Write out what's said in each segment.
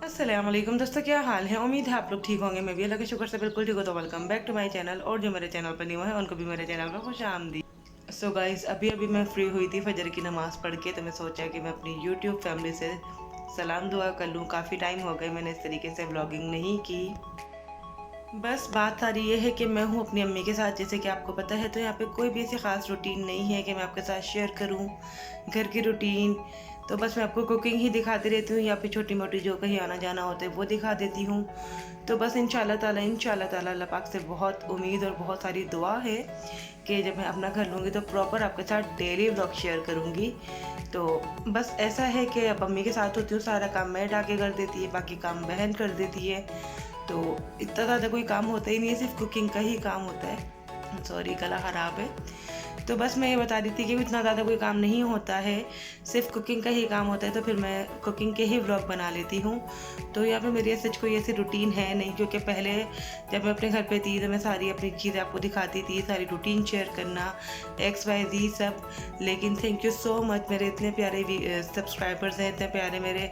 अस्सलाम वालेकुम दोस्तों, क्या हाल है। उम्मीद है आप लोग ठीक होंगे। मैं भी अल्लाह के शुक्र से बिल्कुल ठीक हूँ। तो welcome back to my channel. और जो मेरे चैनल पर न्यू है उनको भी मेरे चैनल पर खुश आमदीद। सो गाइस, अभी अभी मैं फ्री हुई थी फजर की नमाज़ पढ़ के, तो मैं सोचा कि मैं अपनी यूट्यूब फैमिली से सलाम दुआ कर लूँ। काफ़ी टाइम हो गए मैंने इस तरीके से व्लॉगिंग नहीं की। बस बात सारी ये है कि मैं हूँ अपनी अम्मी के साथ, जैसे कि आपको पता है। तो यहाँ पे कोई भी ऐसी ख़ास रूटीन नहीं है कि मैं आपके साथ शेयर करूँ घर की रूटीन। तो बस मैं आपको कुकिंग ही दिखाती रहती हूँ, या फिर छोटी मोटी जो कहीं आना जाना होता है वो दिखा देती हूँ। तो बस इंशाल्लाह ताला अल्लाह पाक से बहुत उम्मीद और बहुत सारी दुआ है कि जब मैं अपना घर लूँगी तो प्रॉपर आपके साथ डेली व्लॉग शेयर करूँगी। तो बस ऐसा है कि अब अम्मी के साथ होती हूँ, सारा काम मैं डाके कर देती है, बाकी काम बहन कर देती है। तो इतना ज़्यादा कोई काम होता ही नहीं है, सिर्फ कुकिंग का ही काम होता है। सॉरी, गला ख़राब है। तो बस मैं ये बता रही थी कि इतना ज़्यादा कोई काम नहीं होता है, सिर्फ कुकिंग का ही काम होता है। तो फिर मैं कुकिंग के ही व्लॉग बना लेती हूँ। तो यहाँ पे मेरी ऐसे कोई ऐसी रूटीन है नहीं, क्योंकि पहले जब मैं अपने घर पे थी तो मैं सारी अपनी चीज़ें आपको दिखाती थी, सारी रूटीन शेयर करना, एक्स वाई जी सब। लेकिन थैंक यू सो मच, मेरे इतने प्यारे सब्सक्राइबर्स हैं, इतने प्यारे मेरे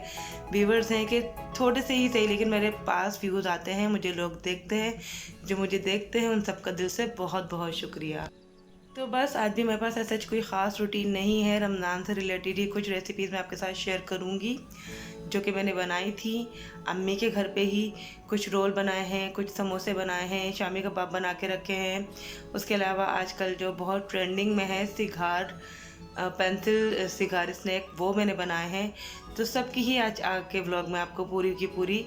व्यूवर्स हैं कि थोड़े से ही सही लेकिन मेरे पास व्यूज़ आते हैं, मुझे लोग देखते हैं। जो मुझे देखते हैं उन सबका दिल से बहुत बहुत शुक्रिया। तो बस आज भी मेरे पास ऐसा कोई ख़ास रूटीन नहीं है। रमज़ान से रिलेटेड ही कुछ रेसिपीज़ मैं आपके साथ शेयर करूँगी जो कि मैंने बनाई थी अम्मी के घर पे ही। कुछ रोल बनाए हैं, कुछ समोसे बनाए हैं, शामी कबाब बना के रखे हैं। उसके अलावा आजकल जो बहुत ट्रेंडिंग में है सिगार, पेंसिल सिगार स्नैक, वो मैंने बनाए हैं। तो सबकी ही आज के व्लॉग में आपको पूरी की पूरी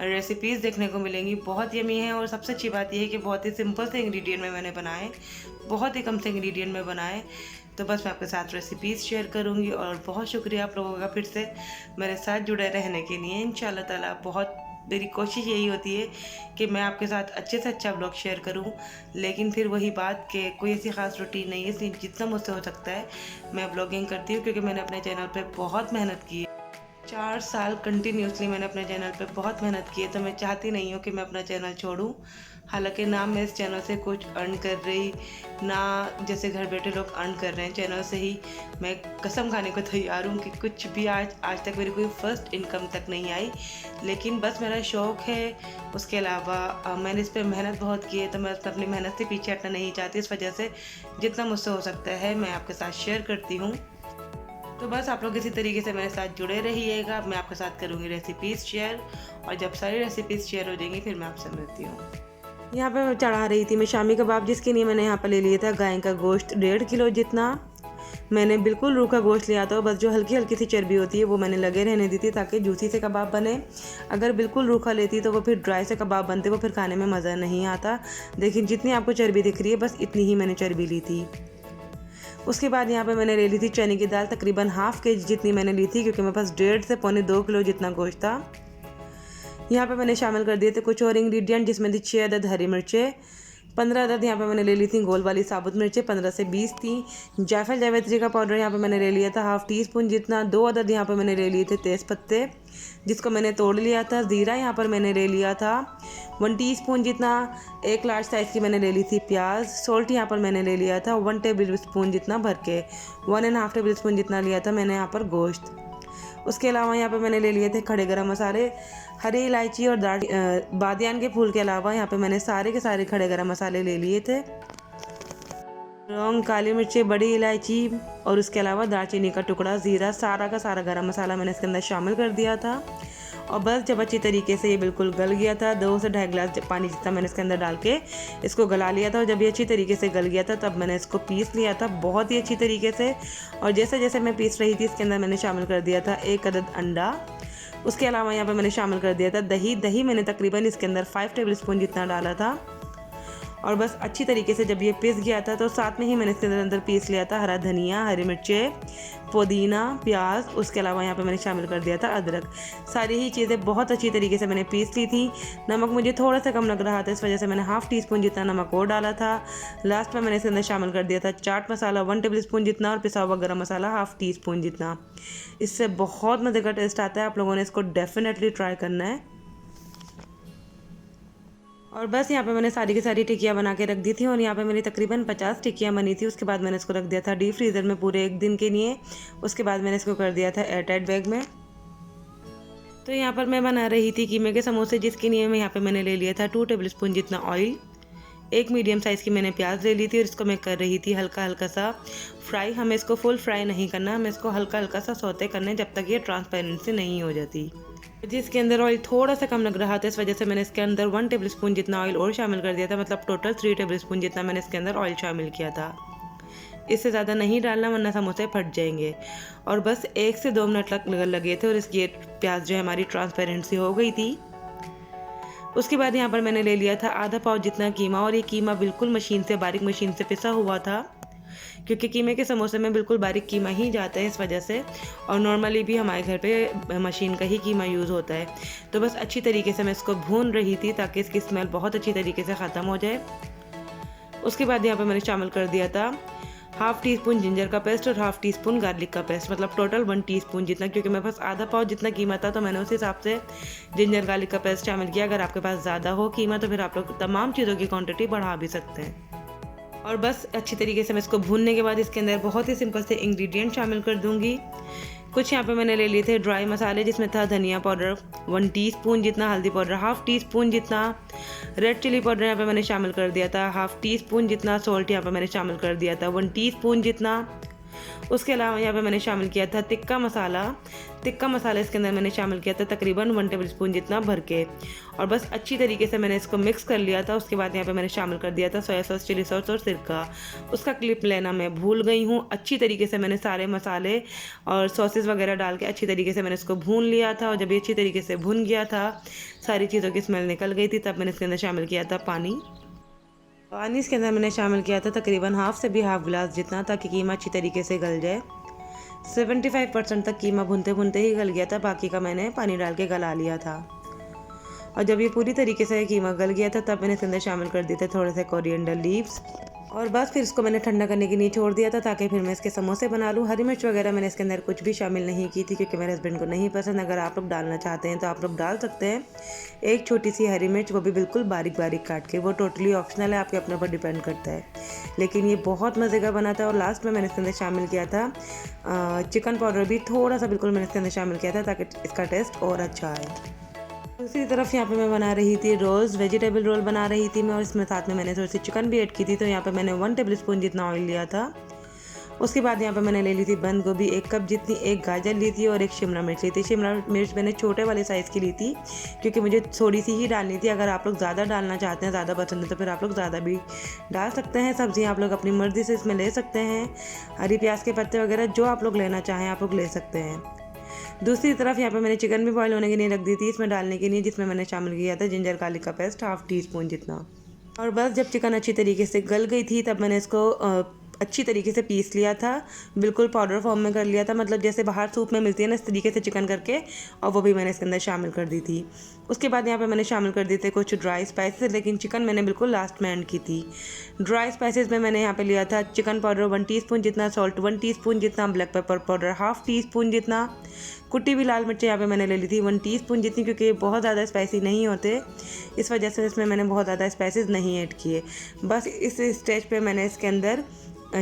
रेसिपीज़ देखने को मिलेंगी। बहुत यमी है और सबसे अच्छी बात यह है कि बहुत ही सिंपल से इंग्रेडिएंट में मैंने बनाए, बहुत ही कम से इंग्रेडिएंट में बनाए। तो बस मैं आपके साथ रेसिपीज़ शेयर करूंगी और बहुत शुक्रिया आप लोगों का फिर से मेरे साथ जुड़े रहने के लिए। इंशाल्लाह ताला बहुत मेरी कोशिश यही होती है कि मैं आपके साथ अच्छे से अच्छा ब्लॉग शेयर करूं। लेकिन फिर वही बात कि कोई ऐसी ख़ास रूटीन नहीं है, सिर्फ जितना मुझसे हो सकता है मैं ब्लॉगिंग करती हूँ, क्योंकि मैंने अपने चैनल पर बहुत मेहनत की है। 4 साल कंटिन्यूसली मैंने अपने चैनल पे बहुत मेहनत की है। तो मैं चाहती नहीं हूँ कि मैं अपना चैनल छोड़ूं। हालांकि ना मैं इस चैनल से कुछ अर्न कर रही, ना जैसे घर बैठे लोग अर्न कर रहे हैं चैनल से ही। मैं कसम खाने को तैयार हूँ कि कुछ भी आज तक मेरी कोई फर्स्ट इनकम तक नहीं आई। लेकिन बस मेरा शौक़ है। उसके अलावा मैंने इस पर मेहनत बहुत की है, तो मैं अपनी मेहनत से पीछे हटना नहीं चाहती। इस वजह से जितना मुझसे हो सकता है मैं आपके साथ शेयर करती हूँ। तो बस आप लोग इसी तरीके से मेरे साथ जुड़े रहिएगा। मैं आपके साथ करूँगी रेसिपीज़ शेयर, और जब सारी रेसिपीज़ शेयर हो जाएंगी फिर मैं आपसे मिलती हूँ। यहाँ पे मैं चढ़ा रही थी मैं शामी कबाब, जिसके लिए मैंने यहाँ पर ले लिया था गाय का गोश्त 1.5 किलो जितना। मैंने बिल्कुल रूखा गोश्त लिया था, बस जो हल्की हल्की सी चर्बी होती है वो मैंने लगे रहने दी थी ताकि जूसी से कबाब बने। अगर बिल्कुल रूखा लेती तो वो फिर ड्राई से कबाब बनते, वो फिर खाने में मज़ा नहीं आता। लेकिन जितनी आपको चर्बी दिख रही है बस इतनी ही मैंने चर्बी ली थी। उसके बाद यहाँ पे मैंने ले ली थी चने की दाल, तकरीबन हाफ़ के जी जितनी मैंने ली थी, क्योंकि मेरे पास 1.5 से पौने 2 किलो जितना गोश्त था। यहाँ पे मैंने शामिल कर दिए थे कुछ और इंग्रेडिएंट, जिसमें थी 6 अदद हरी मिर्चें, 15 अदद यहाँ पे मैंने ले ली थी गोल वाली साबुत मिर्चें, 15 से 20 थी। जायफल जावित्री का पाउडर यहाँ पे मैंने ले लिया था हाफ़ टी स्पून जितना। 2 अदद यहाँ पे मैंने ले लिए थे तेज़ पत्ते, जिसको मैंने तोड़ लिया था। ज़ीरा यहाँ पर मैंने ले लिया था 1 टीस्पून जितना। 1 लार्ज साइज़ की मैंने ले ली थी प्याज। सॉल्ट यहाँ पर मैंने ले लिया था 1 टेबल स्पून जितना भर के। 1.5 टेबल स्पून जितना लिया था मैंने यहाँ पर गोश्त। उसके अलावा यहाँ पे मैंने ले लिए थे खड़े गरम मसाले, हरी इलायची और बादियान के फूल के अलावा यहाँ पे मैंने सारे के सारे खड़े गरम मसाले ले लिए थे। लौंग, काली मिर्चें, बड़ी इलायची और उसके अलावा दालचीनी का टुकड़ा, ज़ीरा, सारा का सारा गरम मसाला मैंने इसके अंदर शामिल कर दिया था। और बस जब अच्छी तरीके से ये बिल्कुल गल गया था, 2 से 2.5 गिलास पानी जितना मैंने इसके अंदर डाल के इसको गला लिया था। और जब ये अच्छी तरीके से गल गया था तब मैंने इसको पीस लिया था बहुत ही अच्छी तरीके से। और जैसे जैसे मैं पीस रही थी इसके अंदर मैंने शामिल कर दिया था 1 अदद अंडा। उसके अलावा यहाँ पर मैंने शामिल कर दिया था दही मैंने तकरीबन इसके अंदर 5 टेबल स्पून जितना डाला था। और बस अच्छी तरीके से जब ये पिस गया था तो साथ में ही मैंने इसके अंदर पीस लिया था हरा धनिया, हरी मिर्चें, पुदीना, प्याज। उसके अलावा यहाँ पे मैंने शामिल कर दिया था अदरक। सारी ही चीज़ें बहुत अच्छी तरीके से मैंने पीस ली थी। नमक मुझे थोड़ा सा कम लग रहा था, इस वजह से मैंने हाफ़ टी स्पून जितना नमक और डाला था। लास्ट में मैंने इसके अंदर शामिल कर दिया था चाट मसाला 1 टेबल स्पून जितना, और पिसा हुआ गर्म मसाला हाफ़ टी स्पून जितना। इससे बहुत मज़े का टेस्ट आता है, आप लोगों ने इसको डेफिनेटली ट्राई करना है। और बस यहाँ पे मैंने सारी की सारी टिक्कियाँ बना के रख दी थी, और यहाँ पे मेरी तकरीबन 50 टिक्कियाँ बनी थी। उसके बाद मैंने इसको रख दिया था डीप फ्रीज़र में पूरे 1 दिन के लिए। उसके बाद मैंने इसको कर दिया था एयर टाइट बैग में। तो यहाँ पर मैं बना रही थी कीमे के समोसे, जिसके लिए मैं यहाँ पे मैंने ले लिया था 2 टेबलस्पून जितना ऑयल। एक मीडियम साइज़ की मैंने प्याज ले ली थी और इसको मैं कर रही थी हल्का हल्का सा फ्राई। हमें इसको फुल फ्राई नहीं करना, हमें इसको हल्का हल्का सा सौते करना है जब तक ये ट्रांसपेरेंसी नहीं हो जाती। जिसके अंदर ऑयल थोड़ा सा कम लग रहा था, इस वजह से मैंने इसके अंदर 1 टेबलस्पून जितना ऑयल और शामिल कर दिया था। मतलब टोटल 3 टेबलस्पून जितना मैंने इसके अंदर ऑयल शामिल किया था। इससे ज़्यादा नहीं डालना वरना समोसे फट जाएंगे। और बस 1 से 2 मिनट लगे थे और इसकी प्याज जो है हमारी ट्रांसपेरेंसी हो गई थी। उसके बाद यहाँ पर मैंने ले लिया था आधा पाव जितना कीमा, और ये कीमा बिल्कुल बारीक मशीन से पिसा हुआ था, क्योंकि कीमे के समोसे में बिल्कुल बारीक कीमा ही जाता है इस वजह से। और नॉर्मली भी हमारे घर पे मशीन का ही कीमा यूज़ होता है। तो बस अच्छी तरीके से मैं इसको भून रही थी ताकि इसकी स्मेल बहुत अच्छी तरीके से ख़त्म हो जाए। उसके बाद यहाँ पर मैंने शामिल कर दिया था हाफ़ टी स्पून जिंजर का पेस्ट और हाफ़ टी स्पून गार्लिक का पेस्ट, मतलब टोटल 1 टीस्पून जितना, क्योंकि मेरे पास आधा पाव जितना कीमा था तो मैंने उस हिसाब से जिंजर गार्लिक का पेस्ट शामिल किया। अगर आपके पास ज़्यादा हो कीमा तो फिर आप लोग तमाम चीज़ों की क्वांटिटी बढ़ा भी सकते हैं। और बस अच्छी तरीके से मैं इसको भूनने के बाद इसके अंदर बहुत ही सिंपल से इंग्रेडिएंट शामिल कर दूँगी। कुछ यहाँ पे मैंने ले लिए थे ड्राई मसाले, जिसमें था धनिया पाउडर 1 टीस्पून जितना, हल्दी पाउडर हाफ़ टी स्पून जितना, रेड चिली पाउडर यहाँ पे मैंने शामिल कर दिया था हाफ़ टी स्पून जितना, सॉल्ट यहाँ पे मैंने शामिल कर दिया था 1 टीस्पून जितना। उसके अलावा यहाँ पे मैंने शामिल किया था तिक्का मसाला इसके अंदर मैंने शामिल किया था तकरीबन 1 टेबलस्पून जितना भर के। और बस अच्छी तरीके से मैंने इसको मिक्स कर लिया था। उसके बाद यहाँ पे मैंने शामिल कर दिया था सोया सॉस, चिली सॉस और सिरका। उसका क्लिप लेना मैं भूल गई हूँ। अच्छी तरीके से मैंने सारे मसाले और सॉसेस वगैरह डाल के अच्छी तरीके से मैंने इसको भून लिया था। और जब ये अच्छी तरीके से भुन गया था, सारी चीज़ों की स्मेल निकल गई थी, तब मैंने इसके अंदर शामिल किया था पानी इसके अंदर मैंने शामिल किया था तकरीबन हाफ़ से भी हाफ़ गिलास जितना, ताकि कीमा अच्छी तरीके से गल जाए। 75% तक कीमा भुनते भुनते ही गल गया था, बाकी का मैंने पानी डाल के गला लिया था। और जब ये पूरी तरीके से कीमा गल गया था, तब मैंने इसके अंदर शामिल कर दिए थे थोड़े से कोरिएंडर लीव्स। और बस फिर इसको मैंने ठंडा करने के लिए छोड़ दिया था, ताकि फिर मैं इसके समोसे बना लूँ। हरी मिर्च वगैरह मैंने इसके अंदर कुछ भी शामिल नहीं की थी, क्योंकि मेरे हस्बैंड को नहीं पसंद। अगर आप लोग डालना चाहते हैं तो आप लोग डाल सकते हैं। एक छोटी सी हरी मिर्च, वो भी बिल्कुल बारीक बारीक काट के, वो टोटली ऑप्शनल है, आपके अपने ऊपर डिपेंड करता है। लेकिन ये बहुत मज़े का बना था। और लास्ट में मैंने इसके अंदर शामिल किया था चिकन पाउडर भी थोड़ा सा, बिल्कुल मैंने इसके अंदर शामिल किया था ताकि इसका टेस्ट और अच्छा आए। दूसरी तरफ यहाँ पे मैं बना रही थी रोल्स, वेजिटेबल रोल बना रही थी मैं, और इसमें साथ में मैंने थोड़ी सी चिकन भी ऐड की थी। तो यहाँ पे मैंने 1 टेबलस्पून जितना ऑयल लिया था। उसके बाद यहाँ पे मैंने ले ली थी बंद गोभी 1 कप जितनी, 1 गाजर ली थी और 1 शिमला मिर्च ली थी। शिमला मिर्च मैंने छोटे वाले साइज़ की ली थी, क्योंकि मुझे थोड़ी सी ही डालनी थी। अगर आप लोग ज़्यादा डालना चाहते हैं, ज़्यादा पसंद है, तो फिर आप लोग ज़्यादा भी डाल सकते हैं। सब्जियाँ आप लोग अपनी मर्ज़ी से इसमें ले सकते हैं। हरी प्याज के पत्ते वगैरह जो आप लोग लेना चाहें आप लोग ले सकते हैं। दूसरी तरफ यहाँ पे मैंने चिकन भी बॉईल होने के लिए रख दी थी इसमें डालने के लिए, जिसमें मैंने शामिल किया था जिंजर गार्लिक का पेस्ट हाफ़ टी स्पून जितना। और बस जब चिकन अच्छी तरीके से गल गई थी, तब मैंने इसको अच्छी तरीके से पीस लिया था, बिल्कुल पाउडर फॉर्म में कर लिया था। मतलब जैसे बाहर सूप में मिलती है ना, इस तरीके से चिकन करके, और वो भी मैंने इसके अंदर शामिल कर दी थी। उसके बाद यहाँ पे मैंने शामिल कर दिए थे कुछ ड्राई स्पाइसेस, लेकिन चिकन मैंने बिल्कुल लास्ट में ऐड की थी। ड्राई स्पाइसेस में मैंने यहाँ पे लिया था चिकन पाउडर 1 टीस्पून जितना, सॉल्ट 1 टीस्पून जितना, black pepper powder half tea spoon जितना, कुटी हुई लाल मिर्च यहाँ पे मैंने ले ली थी 1 टीस्पून जितनी, क्योंकि ये बहुत ज़्यादा स्पाइसी नहीं होते, इस वजह से इसमें मैंने बहुत ज़्यादा स्पाइसेस नहीं ऐड किए। बस इस स्टेज पे मैंने इसके अंदर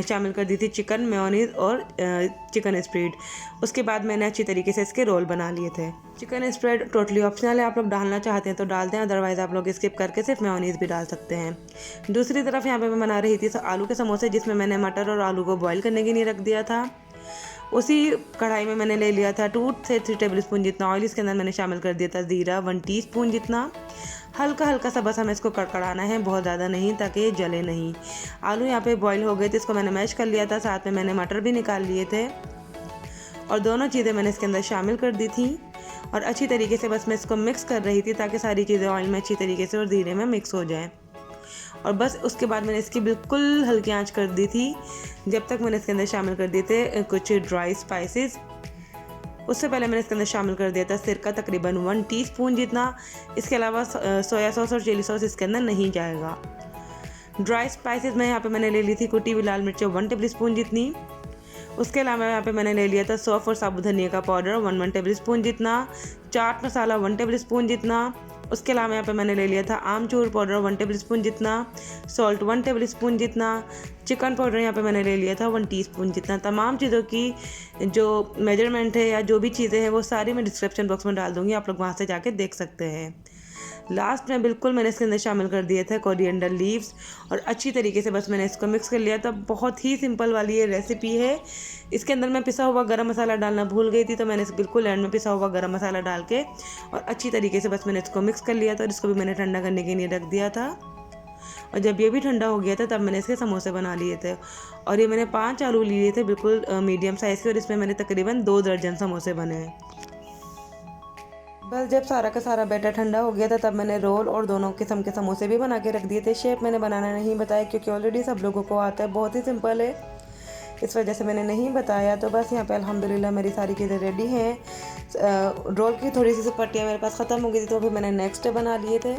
शामिल कर दी थी चिकन मेयोनीज और चिकन स्प्रेड। उसके बाद मैंने अच्छी तरीके से इसके रोल बना लिए थे। चिकन स्प्रेड टोटली ऑप्शनल है, आप लोग डालना चाहते हैं तो डाल दें, अदरवाइज़ आप लोग स्किप करके सिर्फ मेयोनीज भी डाल सकते हैं। दूसरी तरफ यहाँ पे मैं बना रही थी आलू के समोसे, जिसमें मैंने मटर और आलू को बॉईल करने के लिए रख दिया था। उसी कढ़ाई में मैंने ले लिया था 2 से 3 टेबलस्पून जितना ऑयल। इसके अंदर मैंने शामिल कर दिया था ज़ीरा 1 टीस्पून जितना। हल्का हल्का सा बस हमें इसको कड़कड़ाना है, बहुत ज़्यादा नहीं, ताकि ये जले नहीं। आलू यहाँ पे बॉईल हो गए थे, इसको मैंने मैश कर लिया था, साथ में मैंने मटर भी निकाल लिए थे और दोनों चीज़ें मैंने इसके अंदर शामिल कर दी थी। और अच्छी तरीके से बस मैं इसको मिक्स कर रही थी, ताकि सारी चीज़ें ऑयल में अच्छी तरीके से और धीरे में मिक्स हो जाएँ। और बस उसके बाद मैंने इसकी बिल्कुल हल्की आंच कर दी थी, जब तक मैंने इसके अंदर शामिल कर दिए थे कुछ ड्राई स्पाइसेस। उससे पहले मैंने इसके अंदर शामिल कर दिया था सिरका तकरीबन 1 टीस्पून जितना। इसके अलावा सोया सॉस और चिली सॉस इसके अंदर नहीं जाएगा। ड्राई स्पाइसेस में यहाँ पे मैंने ले ली थी कुटी हुई लाल मिर्च 1 टेबलस्पून जितनी। उसके अलावा यहाँ पे मैंने ले लिया था सौंफ और साबुत धनिया का पाउडर 1 टेबलस्पून जितना, चाट मसाला 1 टेबलस्पून जितना, उसके अलावा यहाँ पे मैंने ले लिया था आमचूर पाउडर 1 टेबल स्पून जितना, सॉल्ट 1 टेबल स्पून जितना, चिकन पाउडर यहाँ पे मैंने ले लिया था 1 टीस्पून जितना। तमाम चीज़ों की जो मेजरमेंट है या जो भी चीज़ें हैं वो सारी मैं डिस्क्रिप्शन बॉक्स में डाल दूँगी, आप लोग वहाँ से जाके देख सकते हैं। लास्ट में बिल्कुल मैंने इसके अंदर शामिल कर दिए थे कोरिएंडर लीव्स और अच्छी तरीके से बस मैंने इसको मिक्स कर लिया था। बहुत ही सिंपल वाली ये रेसिपी है। इसके अंदर मैं पिसा हुआ गरम मसाला डालना भूल गई थी, तो मैंने बिल्कुल एंड में पिसा हुआ गरम मसाला डाल के और अच्छी तरीके से बस मैंने इसको मिक्स कर लिया था और इसको भी मैंने ठंडा करने के लिए रख दिया था। और जब ये भी ठंडा हो गया था तब मैंने इसके समोसे बना लिए थे। और ये मैंने 5 आलू लिए थे बिल्कुल मीडियम साइज़ के, और इसमें मैंने तकरीबन 2 दर्जन समोसे बने। बस जब सारा का सारा बैटर ठंडा हो गया था तब मैंने रोल और दोनों किस्म के समोसे भी बना के रख दिए थे। शेप मैंने बनाना नहीं बताया क्योंकि ऑलरेडी सब लोगों को आता है, बहुत ही सिंपल है, इस वजह से मैंने नहीं बताया। तो बस यहाँ पे अल्हम्दुलिल्लाह मेरी सारी चीज़ें रेडी हैं। रोल की थोड़ी सी पट्टियाँ मेरे पास ख़त्म हो गई थी तो फिर मैंने नेक्स्ट डे बना लिए थे।